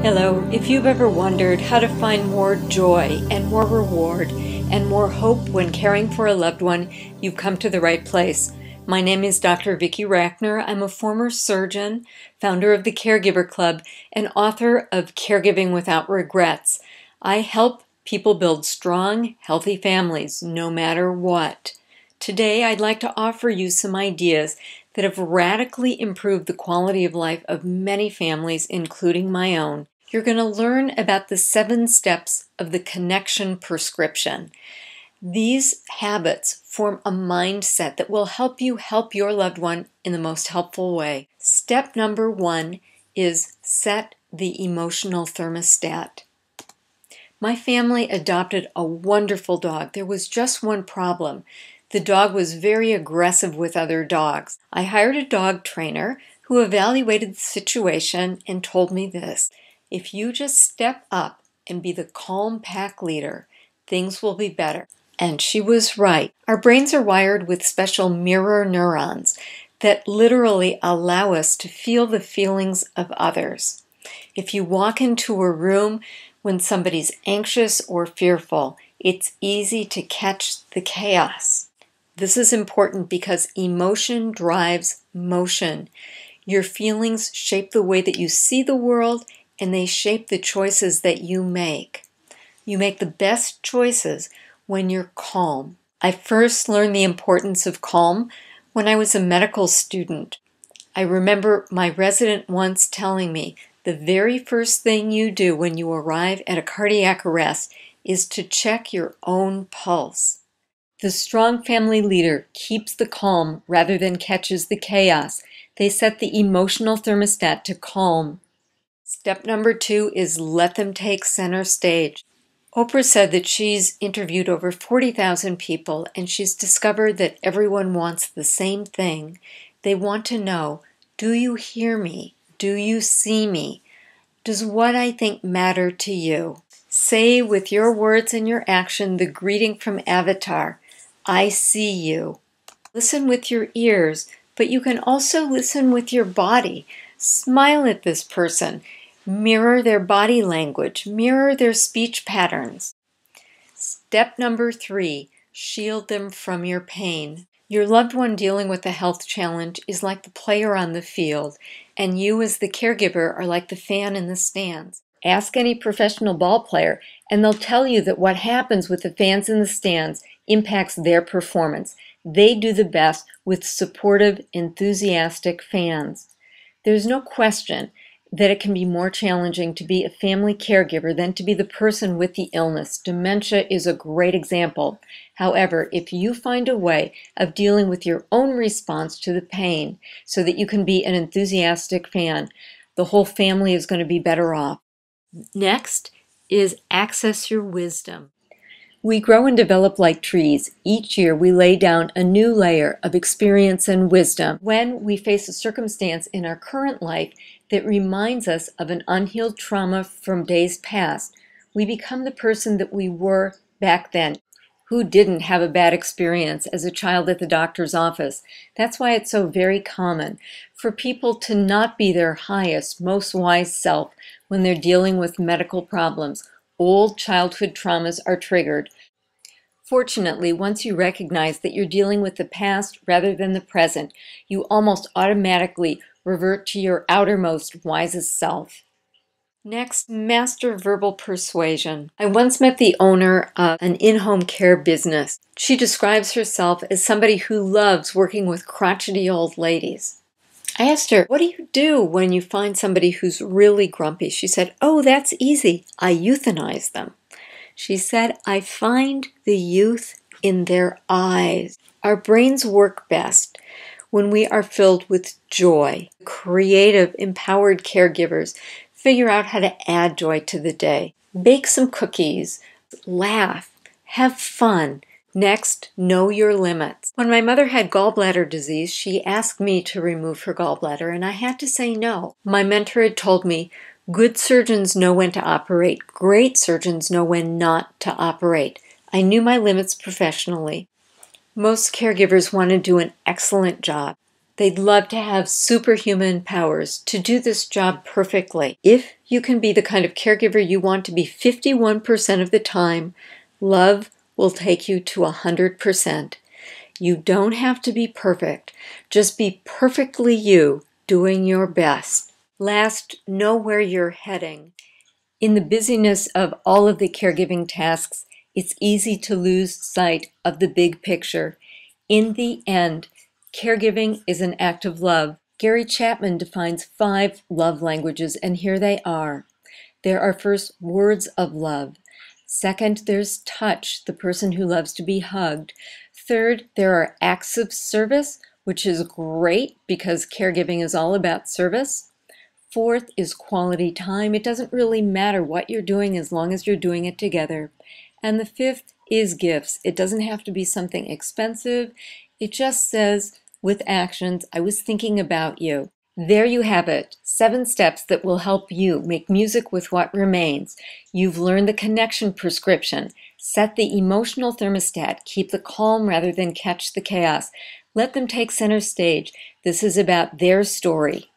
Hello, if you've ever wondered how to find more joy and more reward and more hope when caring for a loved one, you've come to the right place. My name is Dr. Vicki Rackner. I'm a former surgeon, founder of the Caregiver Club, and author of Caregiving Without Regrets. I help people build strong, healthy families, no matter what. Today, I'd like to offer you some ideas that have radically improved the quality of life of many families, including my own. You're going to learn about the 7 steps of the connection prescription. These habits form a mindset that will help you help your loved one in the most helpful way. Step number 1 is set the emotional thermostat. My family adopted a wonderful dog. There was just one problem. The dog was very aggressive with other dogs. I hired a dog trainer who evaluated the situation and told me this: if you just step up and be the calm pack leader, things will be better. And she was right. Our brains are wired with special mirror neurons that literally allow us to feel the feelings of others. If you walk into a room when somebody's anxious or fearful, it's easy to catch the chaos. This is important because emotion drives motion. Your feelings shape the way that you see the world, and they shape the choices that you make. You make the best choices when you're calm. I first learned the importance of calm when I was a medical student. I remember my resident once telling me, the very first thing you do when you arrive at a cardiac arrest is to check your own pulse. The strong family leader keeps the calm rather than catches the chaos. They set the emotional thermostat to calm. Step number 2 is let them take center stage. Oprah said that she's interviewed over 40,000 people and she's discovered that everyone wants the same thing. They want to know, do you hear me? Do you see me? Does what I think matter to you? Say with your words and your action the greeting from Avatar, I see you. Listen with your ears, but you can also listen with your body. Smile at this person. Mirror their body language. Mirror their speech patterns. Step number 3, shield them from your pain. Your loved one dealing with a health challenge is like the player on the field, and you as the caregiver are like the fan in the stands. Ask any professional ball player, and they'll tell you that what happens with the fans in the stands impacts their performance. They do the best with supportive, enthusiastic fans. There's no question that it can be more challenging to be a family caregiver than to be the person with the illness. Dementia is a great example. However, if you find a way of dealing with your own response to the pain so that you can be an enthusiastic fan, the whole family is going to be better off. Next is access your wisdom. We grow and develop like trees. Each year we lay down a new layer of experience and wisdom. When we face a circumstance in our current life that reminds us of an unhealed trauma from days past, we become the person that we were back then. Who didn't have a bad experience as a child at the doctor's office? That's why it's so very common for people to not be their highest, most wise self when they're dealing with medical problems. Old childhood traumas are triggered. Fortunately, once you recognize that you're dealing with the past rather than the present, you almost automatically revert to your outermost, wisest self. Next, master verbal persuasion. I once met the owner of an in-home care business. She describes herself as somebody who loves working with crotchety old ladies. I asked her, what do you do when you find somebody who's really grumpy? She said, oh, that's easy. I euthanize them. She said, I find the youth in their eyes. Our brains work best when we are filled with joy. Creative, empowered caregivers figure out how to add joy to the day. Bake some cookies, laugh, have fun. Next, know your limits. When my mother had gallbladder disease, she asked me to remove her gallbladder, and I had to say no. My mentor had told me, good surgeons know when to operate. Great surgeons know when not to operate. I knew my limits professionally. Most caregivers want to do an excellent job. They'd love to have superhuman powers to do this job perfectly. If you can be the kind of caregiver you want to be 51% of the time, love will take you to 100%. You don't have to be perfect. Just be perfectly you, doing your best. Last, know where you're heading. In the busyness of all of the caregiving tasks, it's easy to lose sight of the big picture. In the end, caregiving is an act of love. Gary Chapman defines 5 love languages, and here they are. There are first words of love. Second, there's touch, the person who loves to be hugged. Third, there are acts of service, which is great because caregiving is all about service. Fourth is quality time. It doesn't really matter what you're doing as long as you're doing it together. And the fifth is gifts. It doesn't have to be something expensive. It just says, with actions, I was thinking about you. There you have it, 7 steps that will help you make music with what remains. You've learned the connection prescription. Set the emotional thermostat. Keep the calm rather than catch the chaos. Let them take center stage. This is about their story.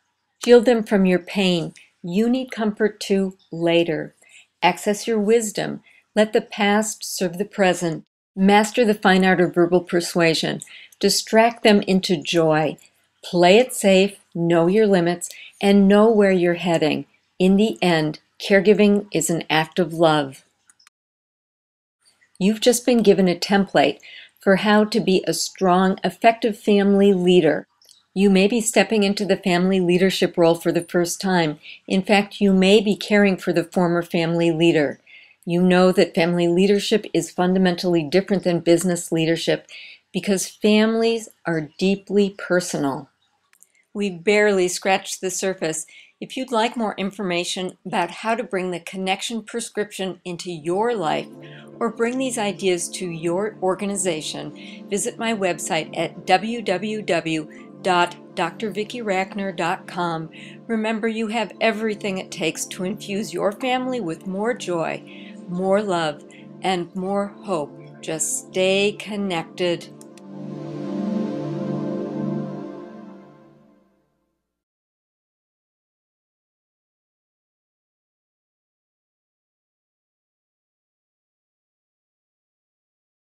Shield them from your pain. You need comfort too later. Access your wisdom. Let the past serve the present. Master the fine art of verbal persuasion. Distract them into joy. Play it safe, know your limits, and know where you're heading. In the end, caregiving is an act of love. You've just been given a template for how to be a strong, effective family leader. You may be stepping into the family leadership role for the first time. In fact, you may be caring for the former family leader. You know that family leadership is fundamentally different than business leadership because families are deeply personal. We've barely scratched the surface. If you'd like more information about how to bring the connection prescription into your life or bring these ideas to your organization, visit my website at www.drvickyrackner.com. Remember, you have everything it takes to infuse your family with more joy, more love, and more hope. Just stay connected.